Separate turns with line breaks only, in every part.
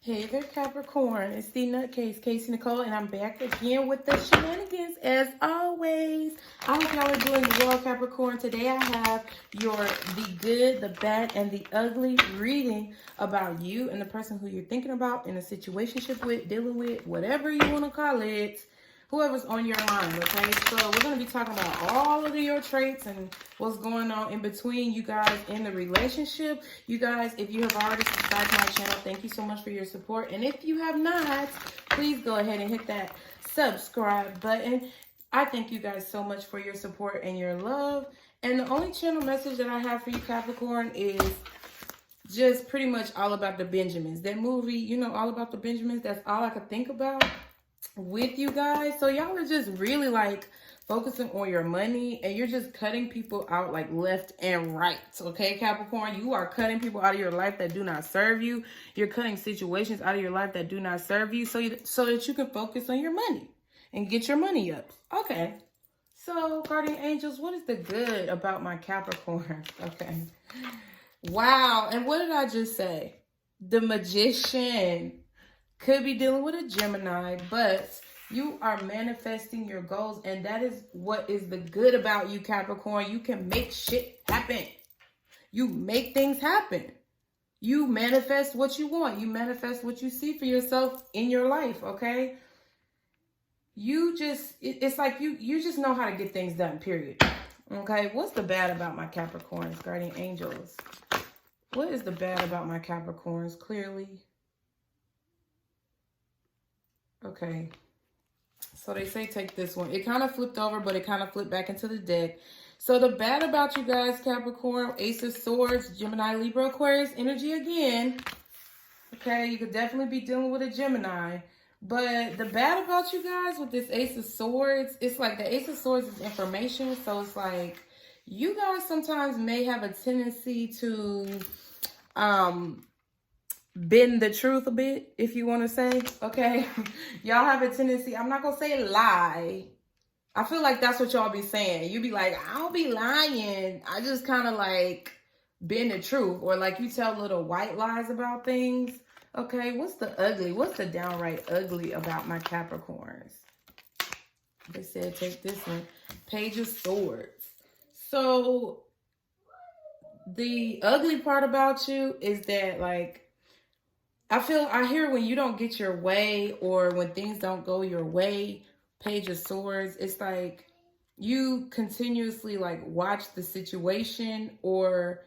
Hey there, Capricorn. It's the NUTCASE, Casey Nicole, and I'm back again with the shenanigans as always. I hope y'all are doing well, Capricorn. Today I have the good, the bad, and the ugly reading about you and the person who you're thinking about in a situationship with, dealing with, whatever you want to call it. Whoever's on your mind, okay? So we're going to be talking about all of your traits and what's going on in between you guys in the relationship. You guys, if you have already subscribed to my channel, thank you so much for your support. And if you have not, please go ahead and hit that subscribe button. I thank you guys so much for your support and your love. And the only channel message that I have for you, Capricorn, is just pretty much all about the Benjamins. That movie, you know, All About the Benjamins, that's all I could think about with you guys. So y'all are just really like focusing on your money and you're just cutting people out like left and right. Okay, Capricorn, you are cutting people out of your life that do not serve you. You're cutting situations out of your life that do not serve you so that you can focus on your money and get your money up. Okay, so guardian angels, what is the good about my Capricorn? Okay, wow. And what did I just say? The Magician. Could be dealing with a Gemini, but you are manifesting your goals, and that is what is the good about you, Capricorn. You can make shit happen. You make things happen. You manifest what you want. You manifest what you see for yourself in your life, okay? You just, it's like you just know how to get things done, period. Okay, what's the bad about my Capricorns, guardian angels? What is the bad about my Capricorns, clearly? Okay, so they say take this one. It kind of flipped over, but it kind of flipped back into the deck. So the bad about you guys, Capricorn, Ace of Swords, Gemini, Libra, Aquarius energy again. Okay, you could definitely be dealing with a Gemini. But the bad about you guys with this Ace of Swords, it's like the Ace of Swords is information. So it's like you guys sometimes may have a tendency to bend the truth a bit, if you want to say, okay? Y'all have a tendency, I'm not going to say lie. I feel like that's what y'all be saying. You be like, I don't be lying. I just kind of like bend the truth. Or like you tell little white lies about things. Okay, what's the ugly? What's the downright ugly about my Capricorns? They said take this one. Page of Swords. So the ugly part about you is that like, I hear when you don't get your way or when things don't go your way, Page of Swords, it's like you continuously like watch the situation, or,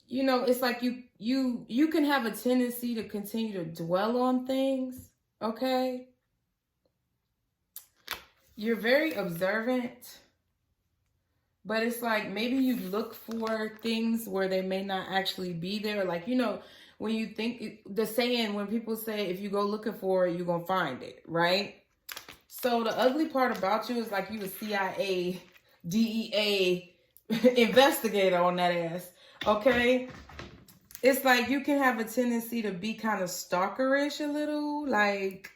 you know, it's like you can have a tendency to continue to dwell on things, okay? You're very observant, but it's like maybe you look for things where they may not actually be there. Like, you know, when you think, the saying, when people say, if you go looking for it, you're going to find it, right? So the ugly part about you is like you a CIA, DEA investigator on that ass, okay? It's like you can have a tendency to be kind of stalkerish a little. Like,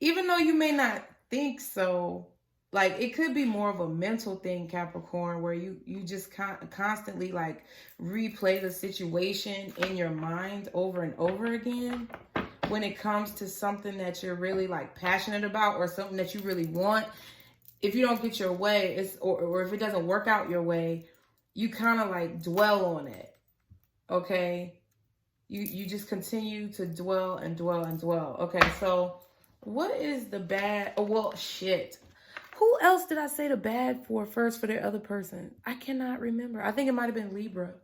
even though you may not think so, like, it could be more of a mental thing, Capricorn, where you just constantly, like, replay the situation in your mind over and over again when it comes to something that you're really, like, passionate about or something that you really want. If you don't get your way, or if it doesn't work out your way, you kind of, like, dwell on it, okay? You just continue to dwell and dwell and dwell. Okay, so what is the bad? Oh, well, shit. Who else did I say the bad for first for their other person? I cannot remember. I think it might have been Libra.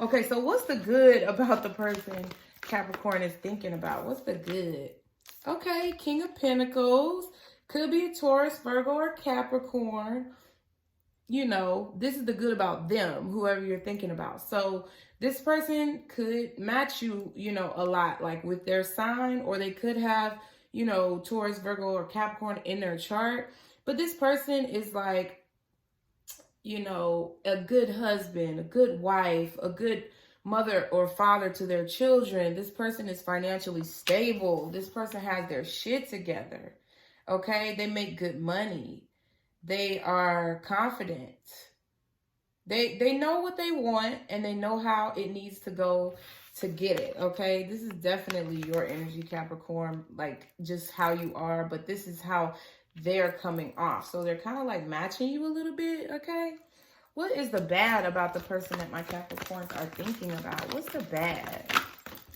Okay, so what's the good about the person Capricorn is thinking about? What's the good? Okay, King of Pentacles. Could be a Taurus, Virgo, or Capricorn. You know, this is the good about them, whoever you're thinking about. So this person could match you, you know, a lot, like with their sign, or they could have, you know, Taurus, Virgo, or Capricorn in their chart. But this person is like, you know, a good husband, a good wife, a good mother or father to their children. This person is financially stable. This person has their shit together. Okay? They make good money. They are confident. They know what they want, and they know how it needs to go to get it, okay? This is definitely your energy, Capricorn, like just how you are, but this is how they're coming off. So they're kind of like matching you a little bit, okay? What is the bad about the person that my Capricorns are thinking about? What's the bad?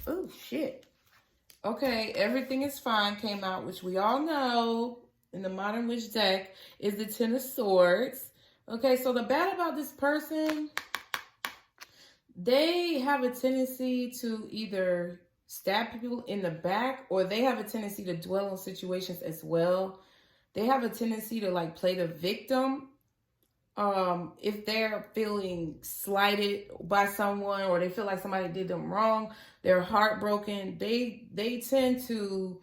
Oh, shit. Okay, everything is fine came out, which we all know in the Modern Witch deck is the Ten of Swords. Okay, so the bad about this person, they have a tendency to either stab people in the back, or they have a tendency to dwell on situations as well. They have a tendency to like play the victim. If they're feeling slighted by someone, or they feel like somebody did them wrong, they're heartbroken, they tend to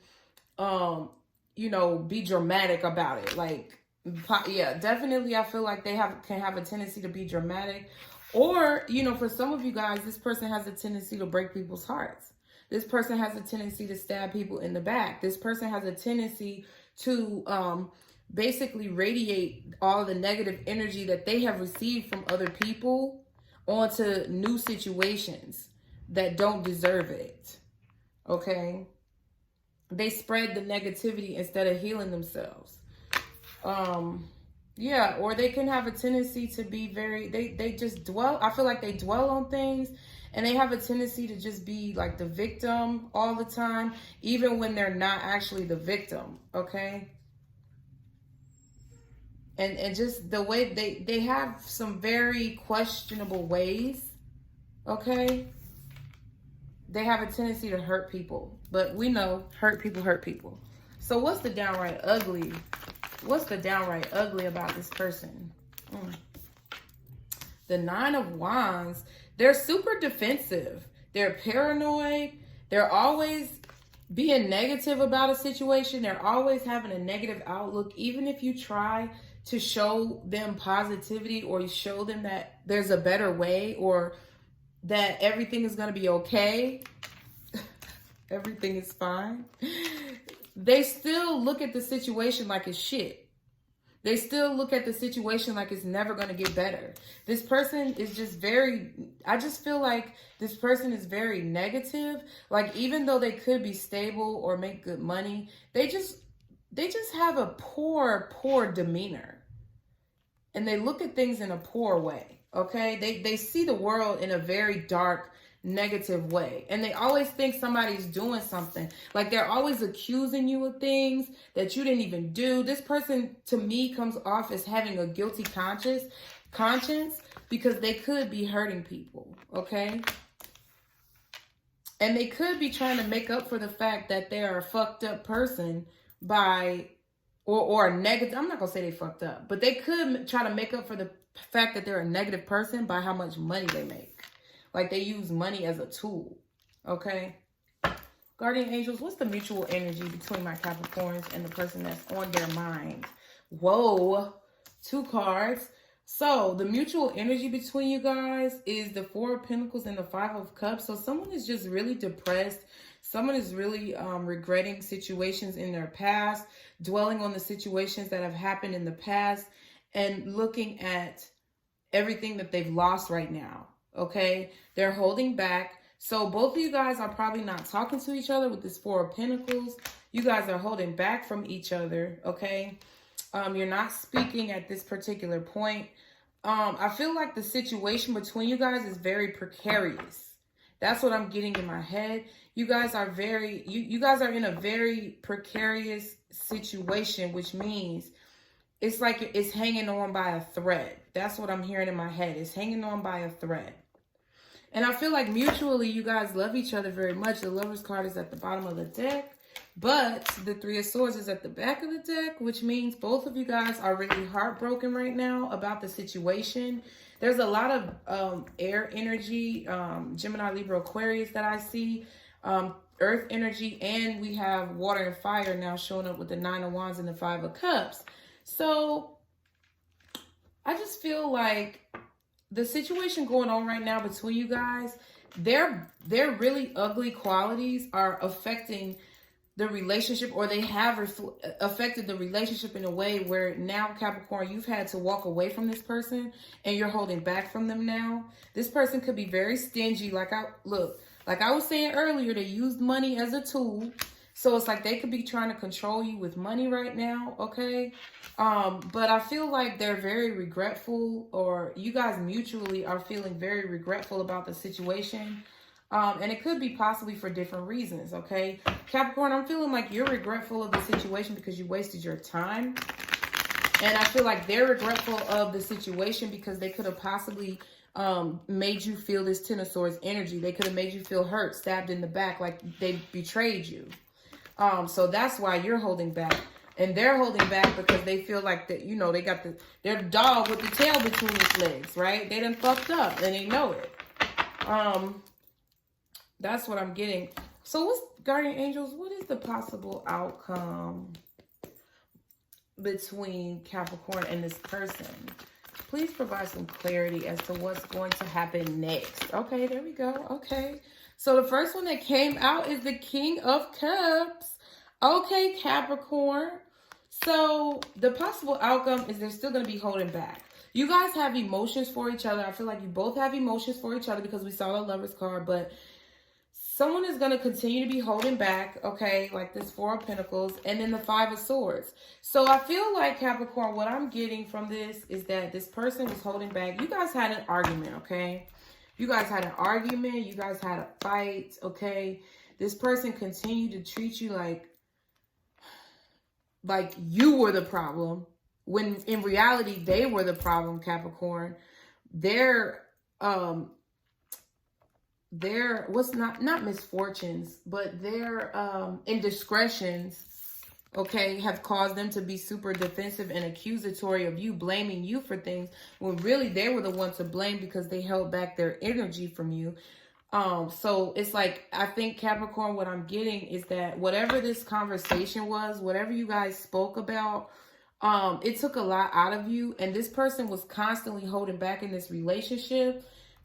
you know, be dramatic about it. Like, yeah, definitely I feel like they can have a tendency to be dramatic. Or, you know, for some of you guys, this person has a tendency to break people's hearts. This person has a tendency to stab people in the back. This person has a tendency to basically radiate all the negative energy that they have received from other people onto new situations that don't deserve it. Okay? They spread the negativity instead of healing themselves. Yeah, or they can have a tendency to be very, they just dwell, I feel like they dwell on things, and they have a tendency to just be like the victim all the time, even when they're not actually the victim, okay? And just the way they have some very questionable ways, okay? They have a tendency to hurt people, but we know hurt people hurt people. So what's the downright ugly? What's the downright ugly about this person? The Nine of Wands. They're super defensive. They're paranoid. They're always being negative about a situation. They're always having a negative outlook. Even if you try to show them positivity, or you show them that there's a better way, or that everything is going to be okay, everything is fine, they still look at the situation like it's shit. They still look at the situation like it's never going to get better. This person is just very, I just feel like this person is very negative. Like, even though they could be stable or make good money, they just have a poor demeanor. And they look at things in a poor way, okay? They see the world in a very dark, negative way. And they always think somebody's doing something. Like, they're always accusing you of things that you didn't even do. This person, to me, comes off as having a guilty conscience because they could be hurting people, okay? And they could be trying to make up for the fact that they are a fucked up person by... Or a negative, I'm not going to say they fucked up, but they could try to make up for the fact that they're a negative person by how much money they make. Like, they use money as a tool, okay? Guardian angels, what's the mutual energy between my Capricorns and the person that's on their mind? Whoa, 2 cards. So, the mutual energy between you guys is the 4 of Pentacles and the 5 of Cups. So, someone is just really depressed. Someone is really regretting situations in their past, dwelling on the situations that have happened in the past, and looking at everything that they've lost right now, okay? They're holding back. So both of you guys are probably not talking to each other with this 4 of Pentacles. You guys are holding back from each other, okay? You're not speaking at this particular point. I feel like the situation between you guys is very precarious. That's what I'm getting in my head. You guys are you guys are in a very precarious situation, which means it's like it's hanging on by a thread. That's what I'm hearing in my head. It's hanging on by a thread. And I feel like mutually you guys love each other very much. The Lover's card is at the bottom of the deck, but the 3 of Swords is at the back of the deck, which means both of you guys are really heartbroken right now about the situation. There's a lot of air energy, Gemini, Libra, Aquarius that I see, earth energy, and we have water and fire now showing up with the 9 of Wands and the 5 of Cups. So I just feel like the situation going on right now between you guys, their really ugly qualities are affecting the relationship, or they have affected the relationship in a way where now, Capricorn, you've had to walk away from this person and you're holding back from them now. This person could be very stingy. Like Like I was saying earlier, they used money as a tool. So it's like they could be trying to control you with money right now, okay? But I feel like they're very regretful, or you guys mutually are feeling very regretful about the situation. And it could be possibly for different reasons, okay? Capricorn, I'm feeling like you're regretful of the situation because you wasted your time. And I feel like they're regretful of the situation because they could have possibly made you feel this Ten of Swords energy. They could have made you feel hurt, stabbed in the back, like they betrayed you. So that's why you're holding back. And they're holding back because they feel like that, you know, they got their dog with the tail between its legs, right? They done fucked up and they know it. That's what I'm getting. So what's, guardian angels, what is the possible outcome between Capricorn and this person? Please provide some clarity as to what's going to happen next. Okay, there we go. Okay. So the first one that came out is the King of Cups. Okay, Capricorn. So the possible outcome is they're still going to be holding back. You guys have emotions for each other. I feel like you both have emotions for each other because we saw the Lovers card, but someone is going to continue to be holding back, okay, like this Four of Pentacles, and then the Five of Swords. So I feel like, Capricorn, what I'm getting from this is that this person was holding back. You guys had an argument, okay? You guys had an argument. You guys had a fight, okay? This person continued to treat you like you were the problem, when in reality, they were the problem, Capricorn. Their what's not misfortunes, but their indiscretions, okay, have caused them to be super defensive and accusatory of you, blaming you for things when really they were the ones to blame because they held back their energy from you. So it's like, I think, Capricorn, what I'm getting is that whatever this conversation was, whatever you guys spoke about, it took a lot out of you, and this person was constantly holding back in this relationship.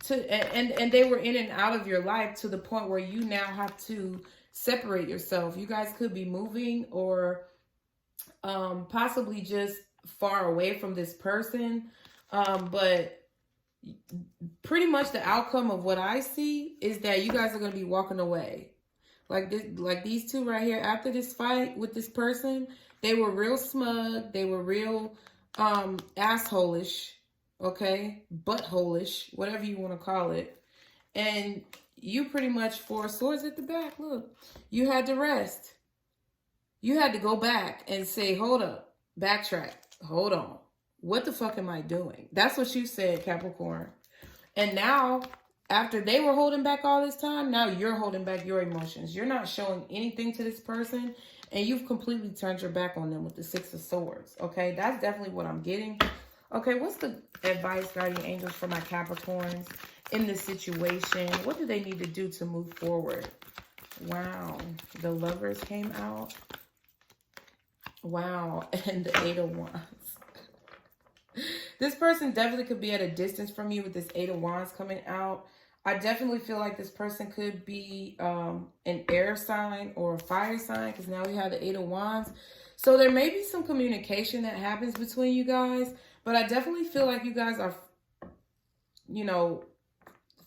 And they were in and out of your life to the point where you now have to separate yourself. You guys could be moving or possibly just far away from this person. But pretty much the outcome of what I see is that you guys are going to be walking away. Like these two right here, after this fight with this person, they were real smug. They were real asshole-ish. Okay, butthole-ish, whatever you want to call it. And you pretty much, Four of Swords at the back, look, you had to rest. You had to go back and say, hold up, backtrack, hold on. What the fuck am I doing? That's what you said, Capricorn. And now, after they were holding back all this time, now you're holding back your emotions. You're not showing anything to this person, and you've completely turned your back on them with the Six of Swords. Okay, that's definitely what I'm getting. Okay, what's the advice, guardian angels, for my Capricorns in this situation? What do they need to do to move forward? Wow, the Lovers came out. Wow, and the Eight of Wands. This person definitely could be at a distance from you with this Eight of Wands coming out. I definitely feel like this person could be an air sign or a fire sign, because now we have the Eight of Wands. So there may be some communication that happens between you guys. But I definitely feel like you guys are, you know,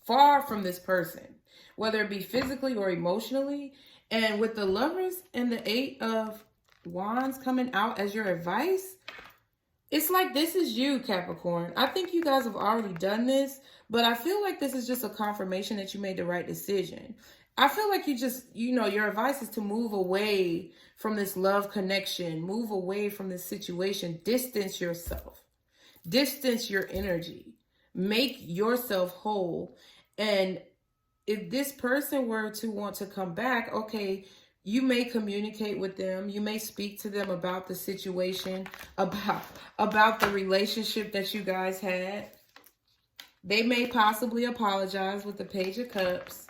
far from this person, whether it be physically or emotionally. And with the Lovers and the Eight of Wands coming out as your advice, it's like this is you, Capricorn. I think you guys have already done this, but I feel like this is just a confirmation that you made the right decision. I feel like you just, you know, your advice is to move away from this love connection, move away from this situation, distance yourself. Distance your energy. Make yourself whole. And if this person were to want to come back, okay, you may communicate with them. You may speak to them about the situation, about the relationship that you guys had. They may possibly apologize with the Page of Cups.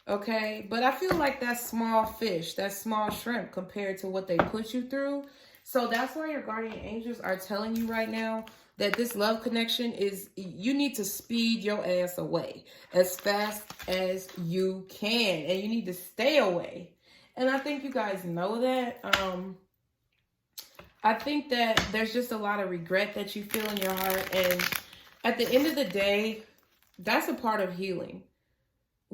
Okay, but I feel like that's small fish, that's small shrimp compared to what they put you through. So that's why your guardian angels are telling you right now that this love connection is, you need to speed your ass away as fast as you can. And you need to stay away. And I think you guys know that. I think that there's just a lot of regret that you feel in your heart. And at the end of the day, that's a part of healing.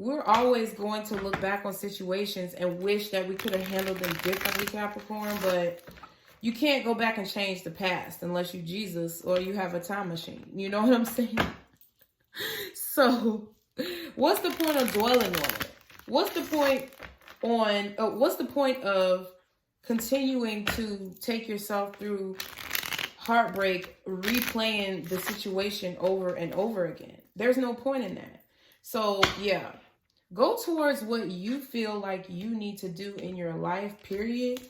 we're always going to look back on situations and wish that we could have handled them differently, Capricorn, but you can't go back and change the past unless you Jesus or you have a time machine. You know what I'm saying? So, what's the point of dwelling on it? What's the point of continuing to take yourself through heartbreak, replaying the situation over and over again? There's no point in that. So, yeah, go towards what you feel like you need to do in your life, period.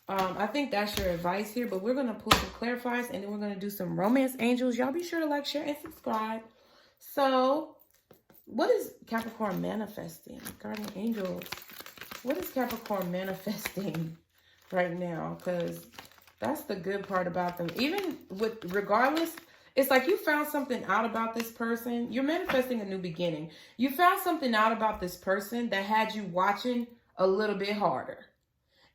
I think that's your advice here, but we're going to pull some clarifiers and then we're going to do some romance angels. Y'all be sure to like, share, and subscribe. So, what is Capricorn manifesting? Guardian angels. What is Capricorn manifesting right now? Because that's the good part about them. Even regardless, it's like you found something out about this person. You're manifesting a new beginning. You found something out about this person that had you watching a little bit harder.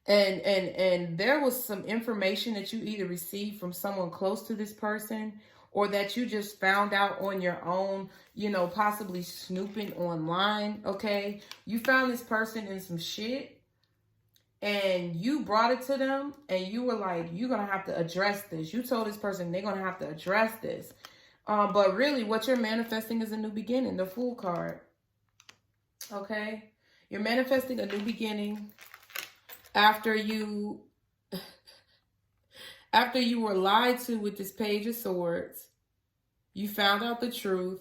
And there was some information that you either received from someone close to this person or that you just found out on your own, you know, possibly snooping online, okay? You found this person in some shit and you brought it to them and you were like, you're going to have to address this. You told this person they're going to have to address this. But really what you're manifesting is a new beginning, the Fool card, okay? You're manifesting a new beginning after you were lied to with this Page of Swords. You found out the truth.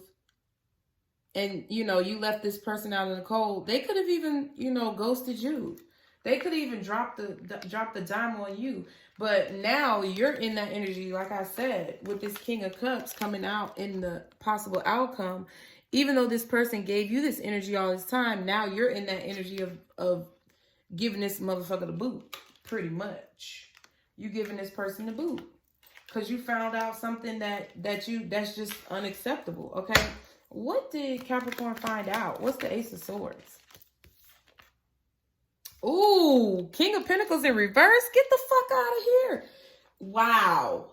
And, you know, you left this person out in the cold. They could have even, you know, ghosted you. They could even drop the dime on you. But now you're in that energy, like I said, with this King of Cups coming out in the possible outcome. Even though this person gave you this energy all this time, now you're in that energy of giving this motherfucker the boot, pretty much. You giving this person the boot. Because you found out something that's just unacceptable, okay? What did Capricorn find out? What's the Ace of Swords? Ooh, King of Pentacles in reverse? Get the fuck out of here. Wow.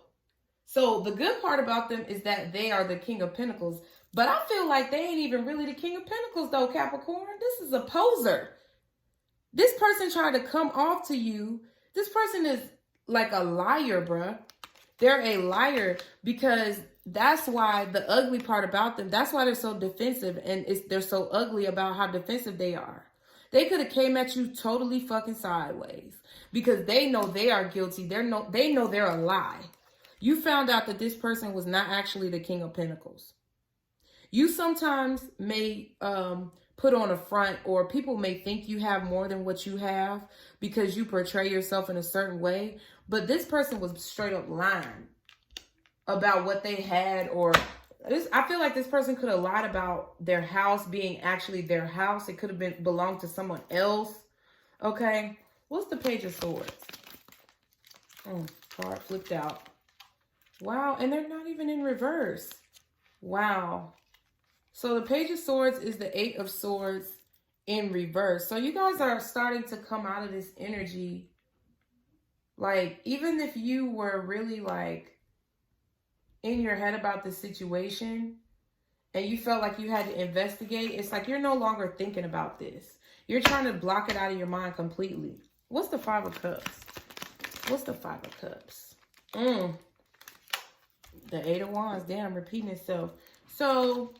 So the good part about them is that they are the King of Pentacles. But I feel like they ain't even really the King of Pentacles though, Capricorn. This is a poser. This person tried to come off to you. This person is like a liar, bruh. They're a liar because that's why the ugly part about them, that's why they're so defensive and they're so ugly about how defensive they are. They could have came at you totally fucking sideways because they know they are guilty. They know they're a lie. You found out that this person was not actually the King of Pentacles. You sometimes may put on a front, or people may think you have more than what you have because you portray yourself in a certain way. But this person was straight up lying about what they had, or I feel like this person could have lied about their house being actually their house. It could have belonged to someone else. Okay. What's the Page of Swords? Card flipped out. Wow. And they're not even in reverse. Wow. So the Page of Swords is the Eight of Swords in reverse. So you guys are starting to come out of this energy. Like, even if you were really like in your head about the situation and you felt like you had to investigate, it's like you're no longer thinking about this. You're trying to block it out of your mind completely. What's the Five of Cups? What's the Five of Cups? The Eight of Wands. Damn, repeating itself. So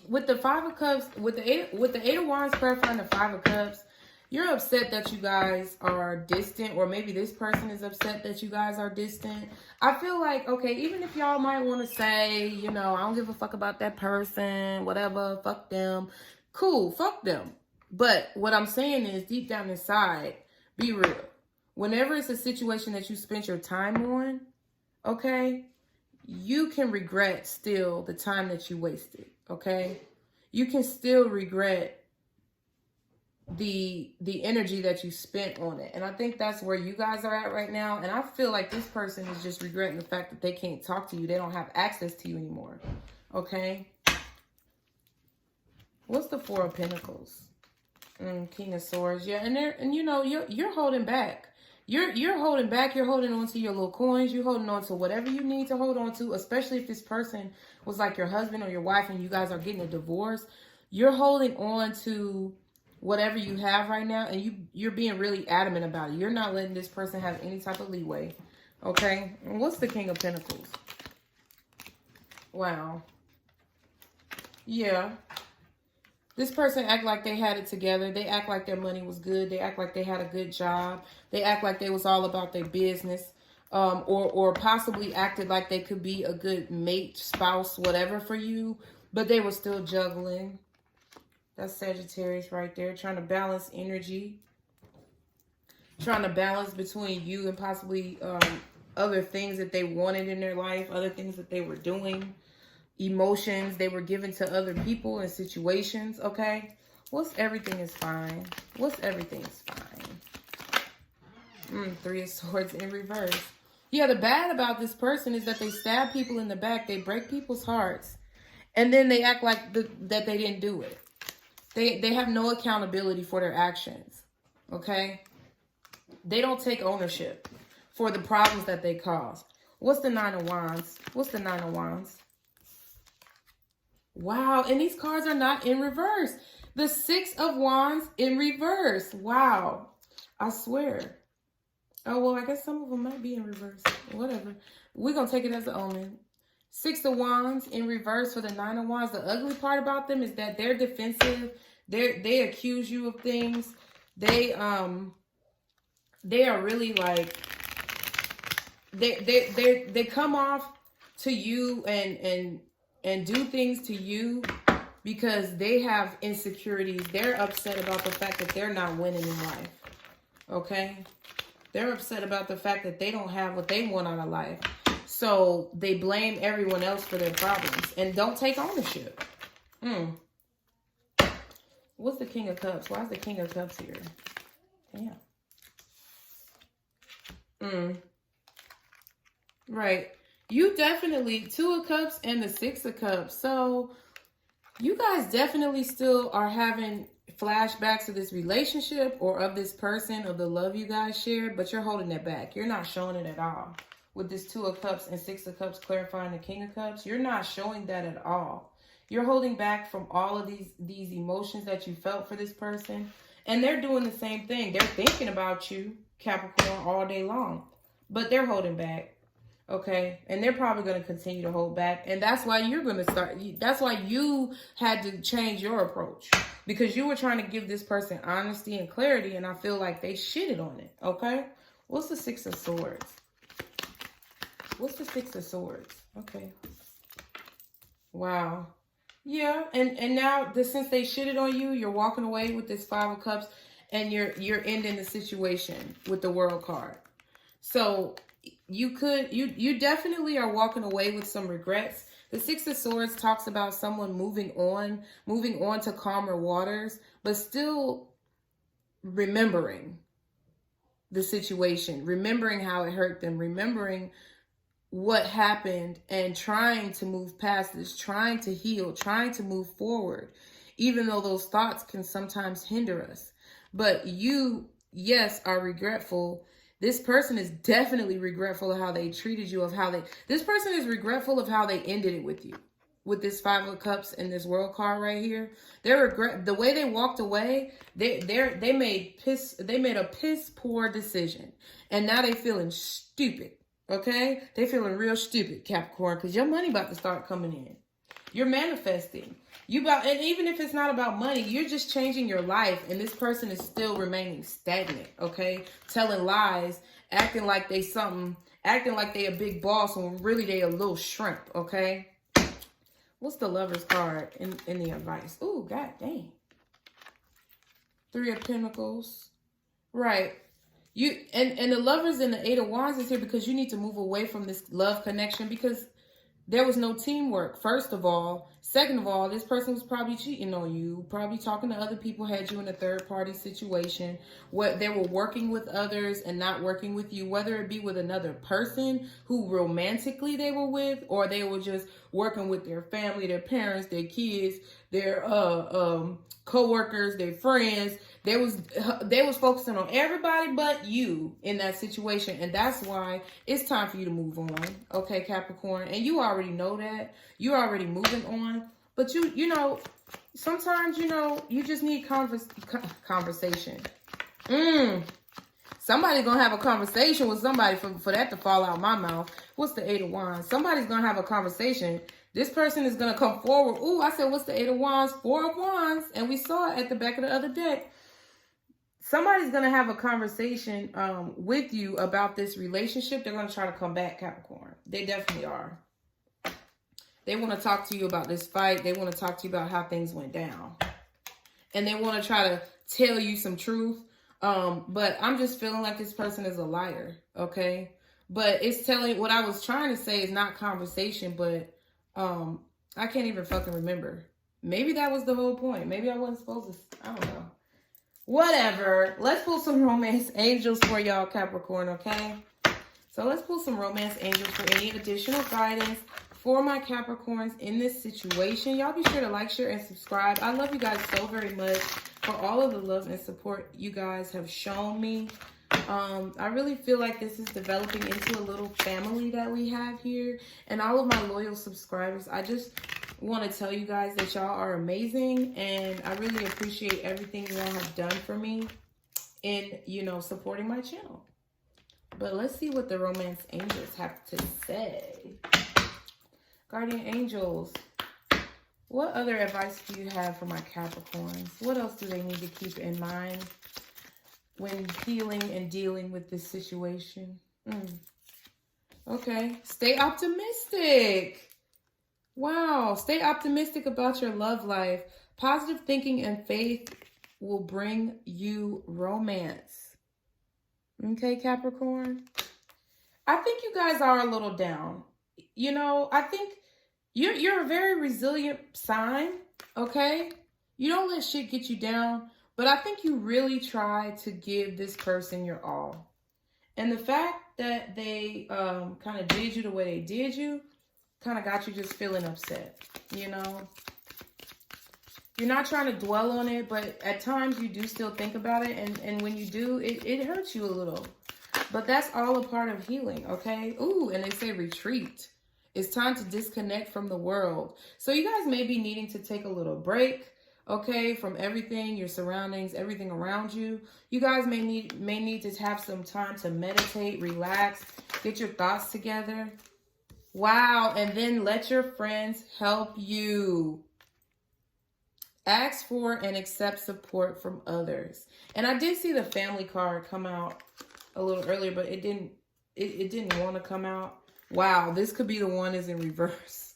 with the Five of Cups, with the Eight of Wands clarifying the Five of Cups, you're upset that you guys are distant, or maybe this person is upset that you guys are distant. I feel like, okay, even if y'all might want to say, you know, I don't give a fuck about that person, whatever, fuck them. Cool, fuck them. But what I'm saying is, deep down inside, be real. Whenever it's a situation that you spent your time on, okay, you can regret still the time that you wasted, okay? You can still regret the energy that you spent on it. And I think that's where you guys are at right now. And I feel like this person is just regretting the fact that they can't talk to you. They don't have access to you anymore. Okay. What's the Four of Pentacles? King of Swords. Yeah. And you know, you're holding back. You're holding back. You're holding on to your little coins. You're holding on to whatever you need to hold on to, especially if this person was like your husband or your wife and you guys are getting a divorce. You're holding on to whatever you have right now, and you're being really adamant about it. You're not letting this person have any type of leeway. Okay? And what's the King of Pentacles? Wow. Yeah. This person act like they had it together. They act like their money was good. They act like they had a good job. They act like they was all about their business. Or possibly acted like they could be a good mate, spouse, whatever for you. But they were still juggling. That's Sagittarius right there. Trying to balance energy. Trying to balance between you and possibly other things that they wanted in their life. Other things that they were doing. Emotions they were given to other people and situations. Okay, what's everything is fine? What's everything is fine? Three of Swords in reverse. Yeah, the bad about this person is that they stab people in the back. They break people's hearts, and then they act like that they didn't do it. They have no accountability for their actions. Okay, they don't take ownership for the problems that they caused. What's the Nine of Wands? What's the Nine of Wands? Wow, and these cards are not in reverse. The Six of Wands in reverse. Wow, I swear. Oh, well, I guess some of them might be in reverse. Whatever. We're going to take it as an omen. Six of Wands in reverse for the Nine of Wands. The ugly part about them is that they're defensive. They accuse you of things. They are really like, they come off to you and do things to you because they have insecurities. They're upset about the fact that they're not winning in life. Okay? They're upset about the fact that they don't have what they want out of life. So they blame everyone else for their problems and don't take ownership. What's the King of Cups? Why is the King of Cups here? Damn. Right. You definitely, Two of Cups and the Six of Cups. So you guys definitely still are having flashbacks of this relationship or of this person, of the love you guys shared, but you're holding it back. You're not showing it at all. With this Two of Cups and Six of Cups clarifying the King of Cups, you're not showing that at all. You're holding back from all of these emotions that you felt for this person. And they're doing the same thing. They're thinking about you, Capricorn, all day long. But they're holding back. Okay, and they're probably going to continue to hold back. And that's why you're going to start. That's why you had to change your approach. Because you were trying to give this person honesty and clarity. And I feel like they shitted on it. Okay, what's the Six of Swords? What's the Six of Swords? Okay. Wow. Yeah, and now since they shitted on you, you're walking away with this Five of Cups. And you're ending the situation with the World card. So you definitely are walking away with some regrets. The Six of Swords talks about someone moving on to calmer waters, but still remembering the situation, remembering how it hurt them, remembering what happened and trying to move past this, trying to heal, trying to move forward, even though those thoughts can sometimes hinder us. But you, yes, are regretful. This person is definitely regretful of how they treated you, this person is regretful of how they ended it with you. With this Five of Cups and this World card right here. The way they walked away, they made a piss poor decision. And now they feeling stupid. Okay? They feeling real stupid, Capricorn, because your money about to start coming in. You're manifesting. And even if it's not about money, you're just changing your life. And this person is still remaining stagnant, okay? Telling lies, acting like they a big boss when really they a little shrimp, okay? What's the Lover's card in the advice? Ooh, god dang. Three of Pentacles. Right. And the Lovers and the Eight of Wands is here because you need to move away from this love connection because there was no teamwork, first of all. Second of all, this person was probably cheating on you, probably talking to other people, had you in a third-party situation. What they were working with others and not working with you, whether it be with another person who romantically they were with, or they were just working with their family, their parents, their kids, their co-workers, their friends. They was focusing on everybody but you in that situation. And that's why it's time for you to move on. Okay, Capricorn. And you already know that. You're already moving on. But you know, sometimes, you know, you just need conversation. Somebody's going to have a conversation with somebody for that to fall out my mouth. What's the 8 of Wands? Somebody's going to have a conversation. This person is going to come forward. Ooh, I said, what's the 8 of Wands? 4 of Wands. And we saw it at the back of the other deck. Somebody's going to have a conversation with you about this relationship. They're going to try to come back, Capricorn. They definitely are. They want to talk to you about this fight. They want to talk to you about how things went down. And they want to try to tell you some truth. But I'm just feeling like this person is a liar, okay? But it's telling, what I was trying to say is not conversation, but I can't even fucking remember. Maybe that was the whole point. Maybe I wasn't supposed to, I don't know. Whatever. Let's pull some romance angels for y'all, Capricorn, okay? So let's pull some romance angels for any additional guidance for my Capricorns in this situation. Y'all be sure to like, share, and subscribe. I love you guys so very much for all of the love and support you guys have shown me. I really feel like this is developing into a little family that we have here. And all of my loyal subscribers, I just want to tell you guys that y'all are amazing. And I really appreciate everything y'all have done for me in, you know, supporting my channel. But let's see what the romance angels have to say. Guardian angels, what other advice do you have for my Capricorns? What else do they need to keep in mind when healing and dealing with this situation? Okay. Stay optimistic. Wow. Stay optimistic about your love life. Positive thinking and faith will bring you romance. Okay, Capricorn? I think you guys are a little down. You know, I think you're a very resilient sign, okay? You don't let shit get you down, but I think you really try to give this person your all. And the fact that they kind of did you the way they did you kind of got you just feeling upset, you know? You're not trying to dwell on it, but at times you do still think about it. And when you do, it hurts you a little. But that's all a part of healing, okay? Ooh, and they say retreat. It's time to disconnect from the world. So you guys may be needing to take a little break, okay, from everything, your surroundings, everything around you. You guys may need to have some time to meditate, relax, get your thoughts together. Wow, and then let your friends help you. Ask for and accept support from others. And I did see the family card come out a little earlier, but it didn't want to come out. Wow, this could be the one is in reverse.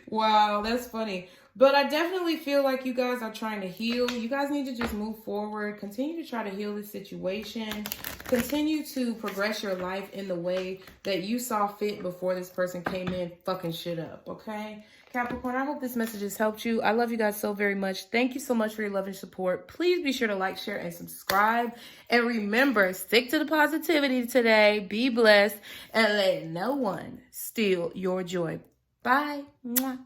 Wow, that's funny. But I definitely feel like you guys are trying to heal. You guys need to just move forward. Continue to try to heal this situation. Continue to progress your life in the way that you saw fit before this person came in fucking shit up, okay? Capricorn, I hope this message has helped you. I love you guys so very much. Thank you so much for your love and support. Please be sure to like, share, and subscribe. And remember, stick to the positivity today. Be blessed. And let no one steal your joy. Bye. Mwah.